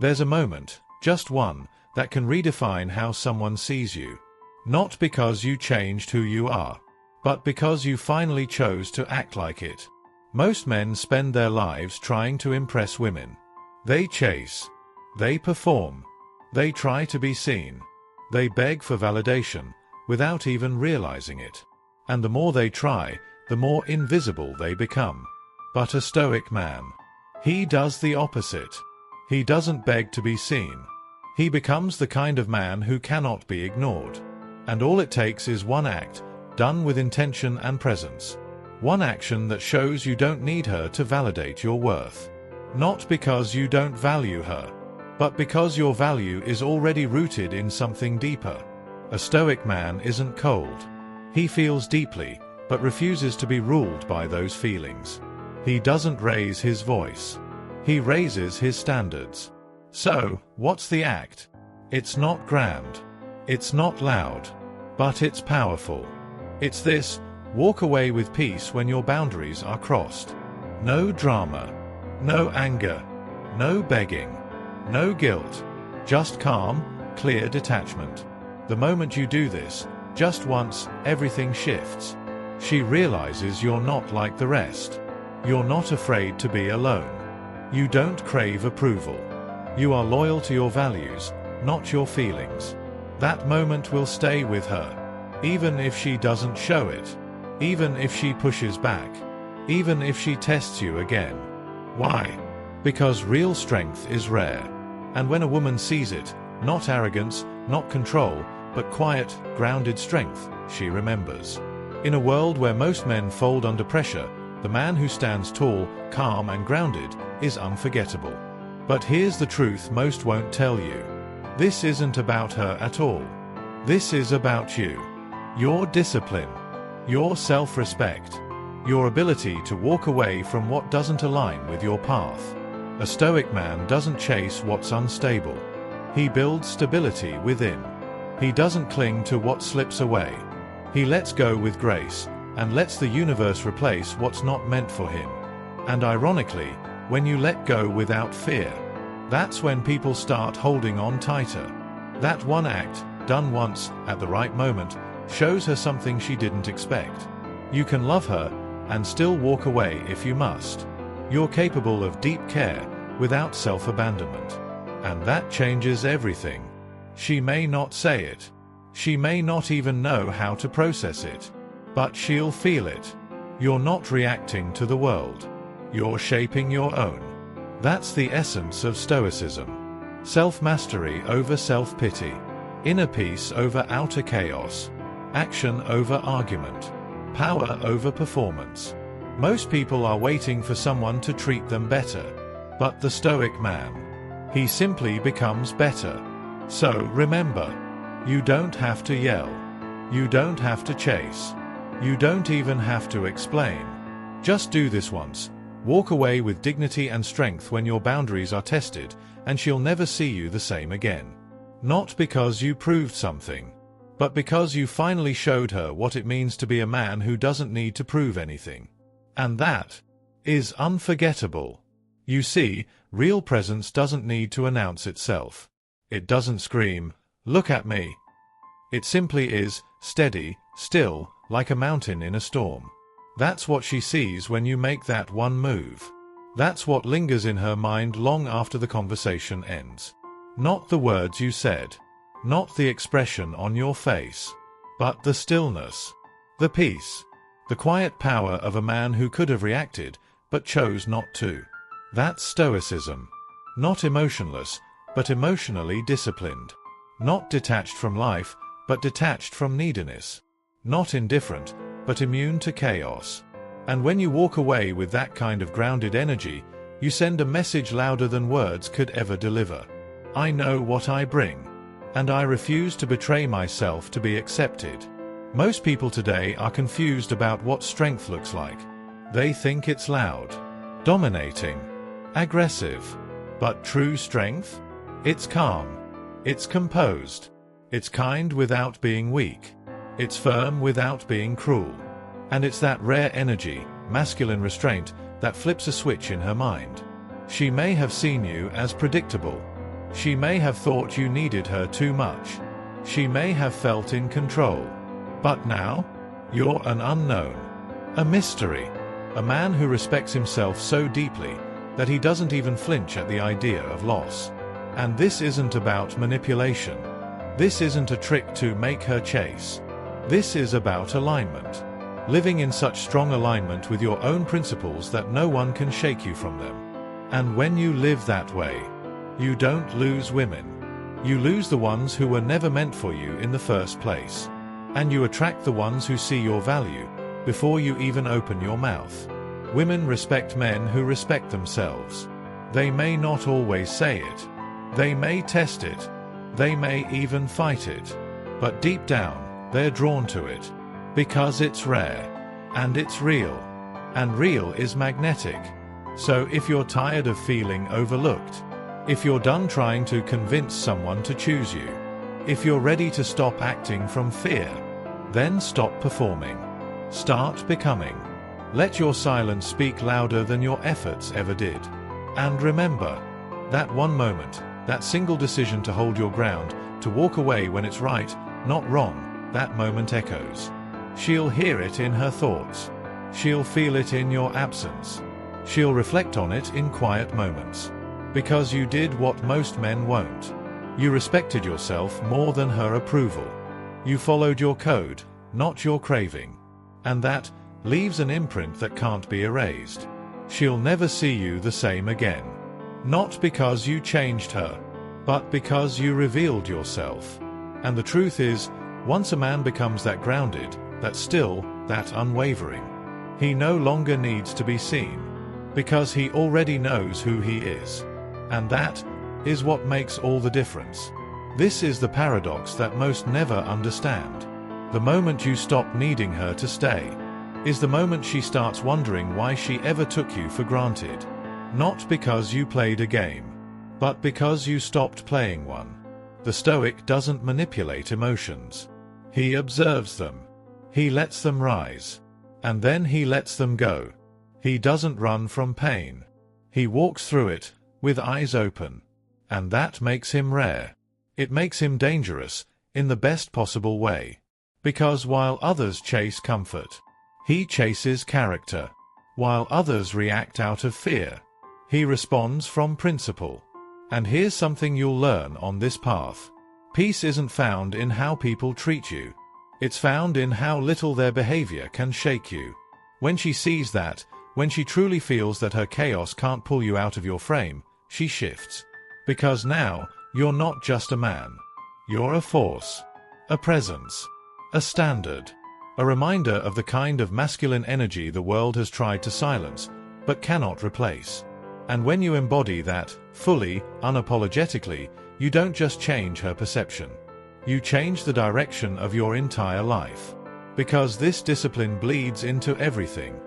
There's a moment, just one, that can redefine how someone sees you. Not because you changed who you are, but because you finally chose to act like it. Most men spend their lives trying to impress women. They chase. They perform. They try to be seen. They beg for validation, without even realizing it. And the more they try, the more invisible they become. But a Stoic man, he does the opposite. He doesn't beg to be seen. He becomes the kind of man who cannot be ignored. And all it takes is one act, done with intention and presence. One action that shows you don't need her to validate your worth. Not because you don't value her, but because your value is already rooted in something deeper. A Stoic man isn't cold. He feels deeply, but refuses to be ruled by those feelings. He doesn't raise his voice. He raises his standards. So, what's the act? It's not grand. It's not loud. But it's powerful. It's this: walk away with peace when your boundaries are crossed. No drama. No anger. No begging. No guilt. Just calm, clear detachment. The moment you do this, just once, everything shifts. She realizes you're not like the rest. You're not afraid to be alone. You don't crave approval. You are loyal to your values, not your feelings. That moment will stay with her, even if she doesn't show it, even if she pushes back, even if she tests you again. Why? Because real strength is rare. And when a woman sees it, not arrogance, not control, but quiet, grounded strength, she remembers. In a world where most men fold under pressure, the man who stands tall, calm and grounded is unforgettable. But here's the truth most won't tell you. This isn't about her at all. This is about you. Your discipline. Your self-respect. Your ability to walk away from what doesn't align with your path. A Stoic man doesn't chase what's unstable. He builds stability within. He doesn't cling to what slips away. He lets go with grace, and lets the universe replace what's not meant for him. And ironically, when you let go without fear, that's when people start holding on tighter. That one act, done once, at the right moment, shows her something she didn't expect. You can love her, and still walk away if you must. You're capable of deep care, without self-abandonment. And that changes everything. She may not say it. She may not even know how to process it. But she'll feel it. You're not reacting to the world. You're shaping your own. That's the essence of Stoicism. Self-mastery over self-pity. Inner peace over outer chaos. Action over argument. Power over performance. Most people are waiting for someone to treat them better. But the Stoic man, he simply becomes better. So remember, you don't have to yell. You don't have to chase. You don't even have to explain. Just do this once. Walk away with dignity and strength when your boundaries are tested, and she'll never see you the same again. Not because you proved something, but because you finally showed her what it means to be a man who doesn't need to prove anything. And that is unforgettable. You see, real presence doesn't need to announce itself. It doesn't scream, "Look at me." It simply is, steady, still, like a mountain in a storm. That's what she sees when you make that one move. That's what lingers in her mind long after the conversation ends. Not the words you said. Not the expression on your face. But the stillness. The peace. The quiet power of a man who could have reacted, but chose not to. That's Stoicism. Not emotionless, but emotionally disciplined. Not detached from life, but detached from neediness. Not indifferent, but immune to chaos. And when you walk away with that kind of grounded energy, you send a message louder than words could ever deliver. I know what I bring. And I refuse to betray myself to be accepted. Most people today are confused about what strength looks like. They think it's loud, dominating, aggressive. But true strength? It's calm. It's composed. It's kind without being weak. It's firm without being cruel. And it's that rare energy, masculine restraint, that flips a switch in her mind. She may have seen you as predictable, She may have thought you needed her too much. She may have felt in control. But now, you're an unknown. A mystery. A man who respects himself so deeply that he doesn't even flinch at the idea of loss. And this isn't about manipulation. This isn't a trick to make her chase. This is about alignment. Living in such strong alignment with your own principles that no one can shake you from them. And when you live that way, you don't lose women. You lose the ones who were never meant for you in the first place. And you attract the ones who see your value before you even open your mouth. Women respect men who respect themselves. They may not always say it. They may test it. They may even fight it. But deep down, they're drawn to it. Because it's rare. And it's real. And real is magnetic. So if you're tired of feeling overlooked, if you're done trying to convince someone to choose you, if you're ready to stop acting from fear, then stop performing. Start becoming. Let your silence speak louder than your efforts ever did. And remember, that one moment, that single decision to hold your ground, to walk away when it's right, not wrong, that moment echoes. She'll hear it in her thoughts. She'll feel it in your absence. She'll reflect on it in quiet moments. Because you did what most men won't. You respected yourself more than her approval. You followed your code, not your craving. And that leaves an imprint that can't be erased. She'll never see you the same again. Not because you changed her, but because you revealed yourself. And the truth is, once a man becomes that grounded, that still, that unwavering, he no longer needs to be seen, because he already knows who he is. And that is what makes all the difference. This is the paradox that most never understand. The moment you stop needing her to stay, is the moment she starts wondering why she ever took you for granted. Not because you played a game, but because you stopped playing one. The Stoic doesn't manipulate emotions. He observes them. He lets them rise. And then he lets them go. He doesn't run from pain. He walks through it, with eyes open. And that makes him rare. It makes him dangerous, in the best possible way. Because while others chase comfort, he chases character. While others react out of fear, he responds from principle. And here's something you'll learn on this path. Peace isn't found in how people treat you. It's found in how little their behavior can shake you. When she sees that, when she truly feels that her chaos can't pull you out of your frame, she shifts. Because now, you're not just a man. You're a force. A presence. A standard. A reminder of the kind of masculine energy the world has tried to silence, but cannot replace. And when you embody that, fully, unapologetically, you don't just change her perception. You change the direction of your entire life. Because this discipline bleeds into everything.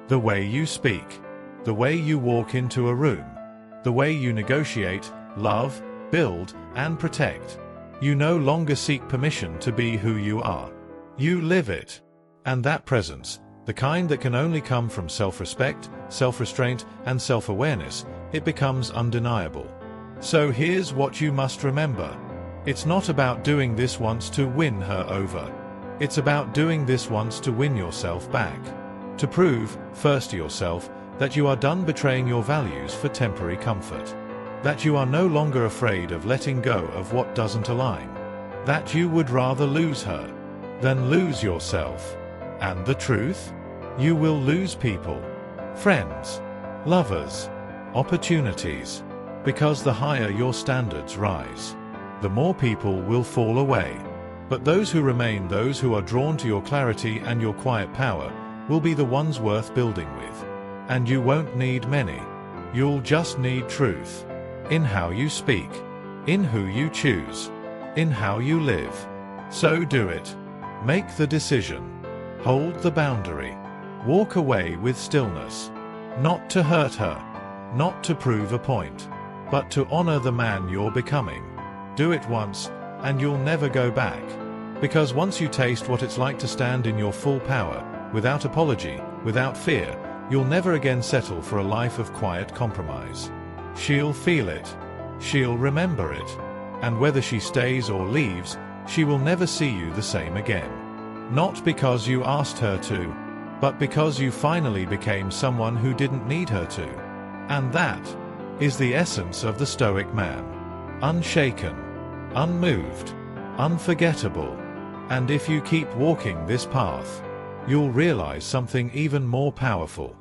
The way you speak. The way you walk into a room. The way you negotiate, love, build, and protect. You no longer seek permission to be who you are. You live it. And that presence, the kind that can only come from self-respect, self-restraint, and self-awareness, it becomes undeniable. So here's what you must remember. It's not about doing this once to win her over. It's about doing this once to win yourself back. To prove, first to yourself, that you are done betraying your values for temporary comfort. That you are no longer afraid of letting go of what doesn't align. That you would rather lose her than lose yourself. And the truth? You will lose people, friends, lovers, opportunities. Because the higher your standards rise, the more people will fall away. But those who remain, those who are drawn to your clarity and your quiet power, will be the ones worth building with. And you won't need many. You'll just need truth. In how you speak. In who you choose. In how you live. So do it. Make the decision. Hold the boundary. Walk away with stillness. Not to hurt her. Not to prove a point. But to honor the man you're becoming. Do it once, and you'll never go back. Because once you taste what it's like to stand in your full power, without apology, without fear, you'll never again settle for a life of quiet compromise. She'll feel it. she'll remember it. And whether she stays or leaves, she will never see you the same again. Not because you asked her to, but because you finally became someone who didn't need her to. And that is the essence of the Stoic man. Unshaken, unmoved, unforgettable. And if you keep walking this path, you'll realize something even more powerful.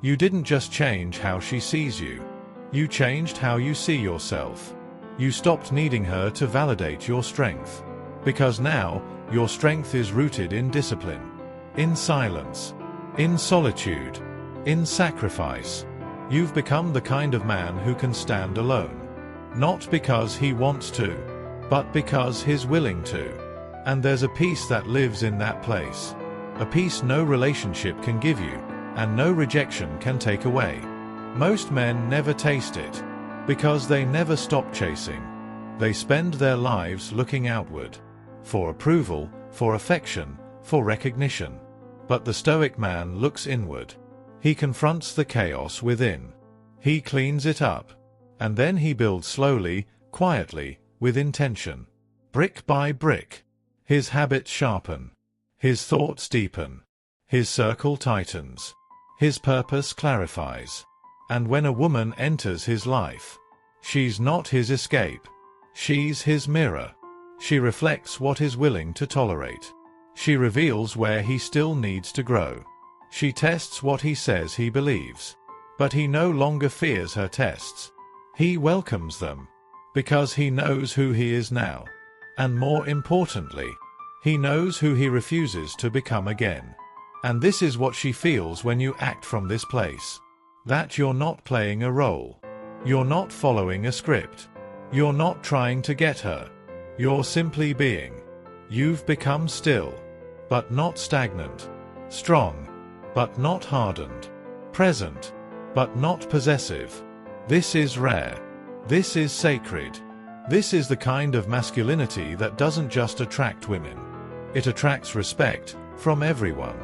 You didn't just change how she sees you. You changed how you see yourself. You stopped needing her to validate your strength. Because now, your strength is rooted in discipline, in silence, in solitude, in sacrifice. You've become the kind of man who can stand alone. Not because he wants to, but because he's willing to. And there's a peace that lives in that place. A peace no relationship can give you, and no rejection can take away. Most men never taste it, because they never stop chasing. They spend their lives looking outward, for approval, for affection, for recognition. But the Stoic man looks inward. He confronts the chaos within. He cleans it up. And then he builds slowly, quietly, with intention. Brick by brick. His habits sharpen. His thoughts deepen. His circle tightens. His purpose clarifies. And when a woman enters his life, she's not his escape. She's his mirror. She reflects what he's willing to tolerate. She reveals where he still needs to grow. She tests what he says he believes. But he no longer fears her tests. He welcomes them. Because he knows who he is now. And more importantly, he knows who he refuses to become again. And this is what she feels when you act from this place. That you're not playing a role. You're not following a script. You're not trying to get her. You're simply being. You've become still, but not stagnant. Strong, but not hardened. Present, but not possessive. This is rare. This is sacred. This is the kind of masculinity that doesn't just attract women. It attracts respect from everyone.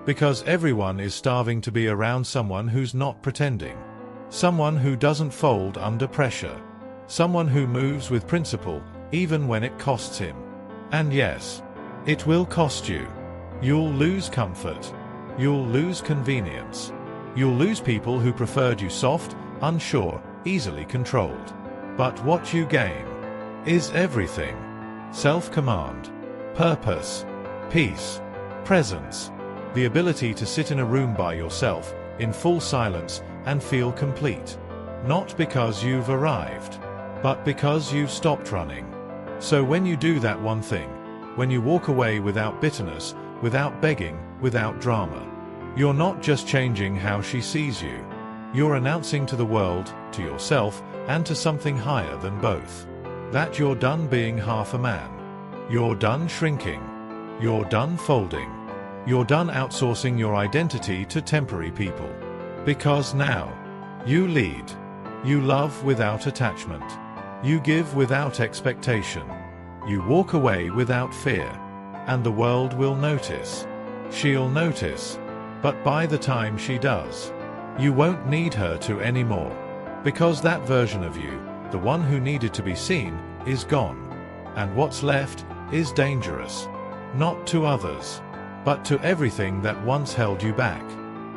Because everyone is starving to be around someone who's not pretending. Someone who doesn't fold under pressure. Someone who moves with principle, even when it costs him. And yes, it will cost you. You'll lose comfort. You'll lose convenience. You'll lose people who preferred you soft, unsure, easily controlled. But what you gain is everything. Self-command, purpose, peace, presence. The ability to sit in a room by yourself, in full silence, and feel complete. Not because you've arrived, but because you've stopped running. So when you do that one thing, when you walk away without bitterness, without begging, without drama, you're not just changing how she sees you. You're announcing to the world, to yourself, and to something higher than both, that you're done being half a man. You're done shrinking. You're done folding. You're done outsourcing your identity to temporary people. Because now, you lead. You love without attachment. You give without expectation. You walk away without fear. And the world will notice. She'll notice. But by the time she does, you won't need her to anymore. Because that version of you, the one who needed to be seen, is gone. And what's left is dangerous. Not to others, but to everything that once held you back.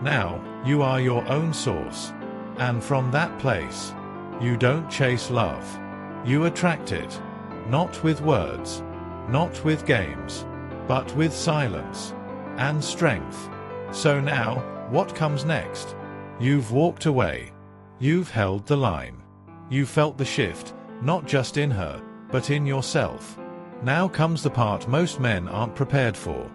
Now, you are your own source. And from that place, you don't chase love. You attract it. Not with words, not with games, but with silence and strength. So now, what comes next? You've walked away. You've held the line. You felt the shift, not just in her, but in yourself. Now comes the part most men aren't prepared for.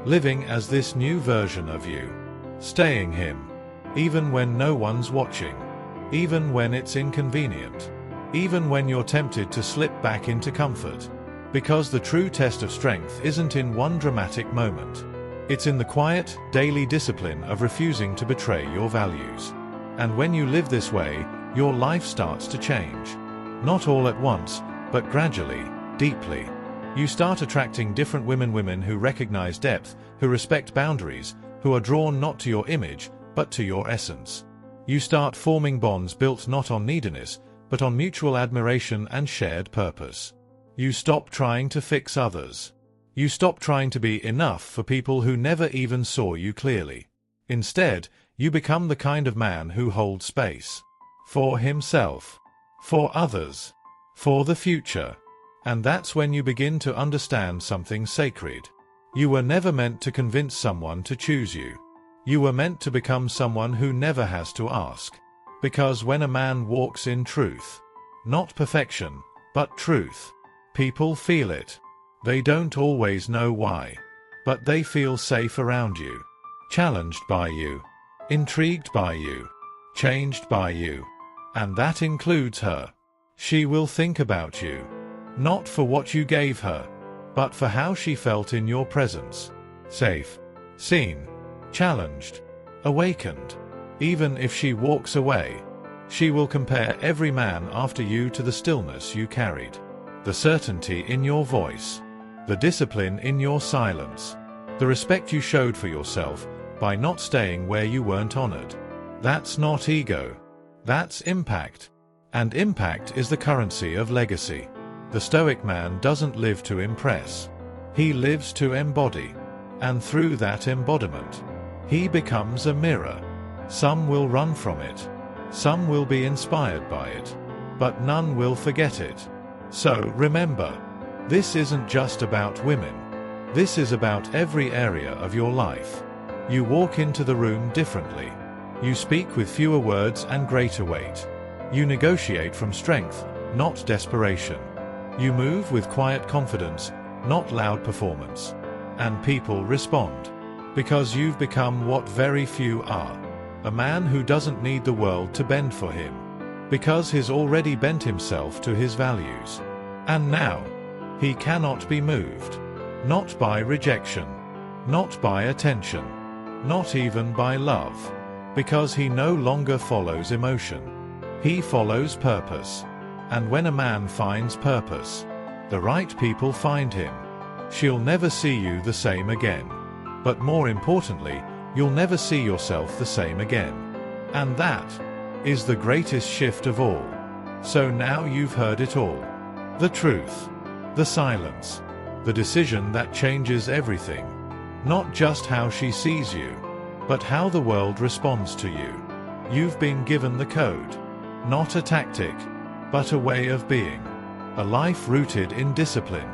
Living as this new version of you. Staying him. Even when no one's watching. Even when it's inconvenient. Even when you're tempted to slip back into comfort. Because the true test of strength isn't in one dramatic moment. It's in the quiet, daily discipline of refusing to betray your values. And when you live this way, your life starts to change. Not all at once, but gradually, deeply. You start attracting different women who recognize depth, who respect boundaries, who are drawn not to your image, but to your essence. You start forming bonds built not on neediness, but on mutual admiration and shared purpose. You stop trying to fix others. You stop trying to be enough for people who never even saw you clearly. Instead, you become the kind of man who holds space. For himself. For others. For the future. And that's when you begin to understand something sacred. You were never meant to convince someone to choose you. You were meant to become someone who never has to ask. Because when a man walks in truth, not perfection, but truth, people feel it. They don't always know why, but they feel safe around you, challenged by you, intrigued by you, changed by you. And that includes her. She will think about you, not for what you gave her, but for how she felt in your presence. Safe, seen, challenged, awakened. Even if she walks away, she will compare every man after you to the stillness you carried, the certainty in your voice, the discipline in your silence, the respect you showed for yourself by not staying where you weren't honored. That's not ego. That's impact. And impact is the currency of legacy. The Stoic man doesn't live to impress. He lives to embody. And through that embodiment, he becomes a mirror. Some will run from it. Some will be inspired by it. But none will forget it. So remember, this isn't just about women. This is about every area of your life. You walk into the room differently. You speak with fewer words and greater weight. You negotiate from strength, not desperation. You move with quiet confidence, not loud performance. And people respond. Because you've become what very few are. A man who doesn't need the world to bend for him. Because he's already bent himself to his values. And now, he cannot be moved. Not by rejection. Not by attention. Not even by love. Because he no longer follows emotion. He follows purpose. And when a man finds purpose, the right people find him. She'll never see you the same again. But more importantly, you'll never see yourself the same again. And that is the greatest shift of all. So now you've heard it all. The truth. The silence. The decision that changes everything. Not just how she sees you, but how the world responds to you. You've been given the code. Not a tactic, but a way of being. A life rooted in discipline,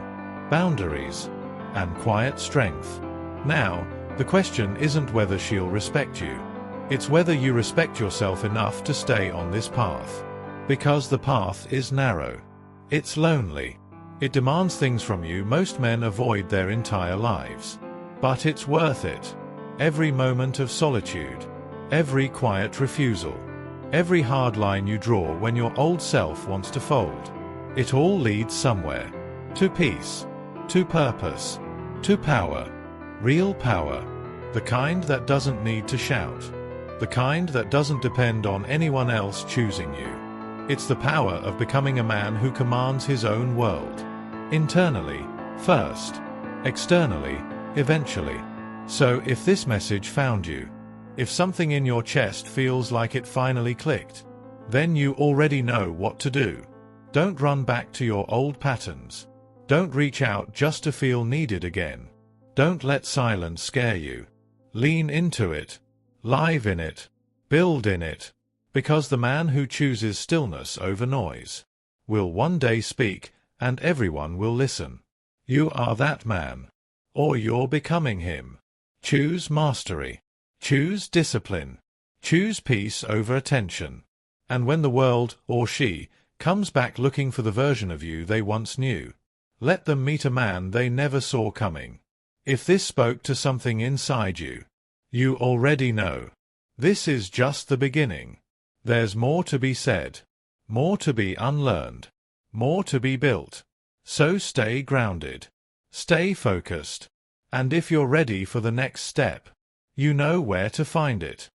boundaries, and quiet strength. Now, the question isn't whether she'll respect you. It's whether you respect yourself enough to stay on this path. Because the path is narrow. It's lonely. It demands things from you most men avoid their entire lives. But it's worth it. Every moment of solitude. Every quiet refusal. Every hard line you draw when your old self wants to fold. It all leads somewhere. To peace. To purpose. To power. Real power. The kind that doesn't need to shout. The kind that doesn't depend on anyone else choosing you. It's the power of becoming a man who commands his own world. Internally, first. Externally, eventually. So if this message found you, if something in your chest feels like it finally clicked, then you already know what to do. Don't run back to your old patterns. Don't reach out just to feel needed again. Don't let silence scare you. Lean into it. Live in it. Build in it. Because the man who chooses stillness over noise will one day speak, and everyone will listen. You are that man. Or you're becoming him. Choose mastery. Choose discipline. Choose peace over attention. And when the world, or she, comes back looking for the version of you they once knew, let them meet a man they never saw coming. If this spoke to something inside you, you already know. This is just the beginning. There's more to be said. More to be unlearned. More to be built. So stay grounded. Stay focused. And if you're ready for the next step, you know where to find it.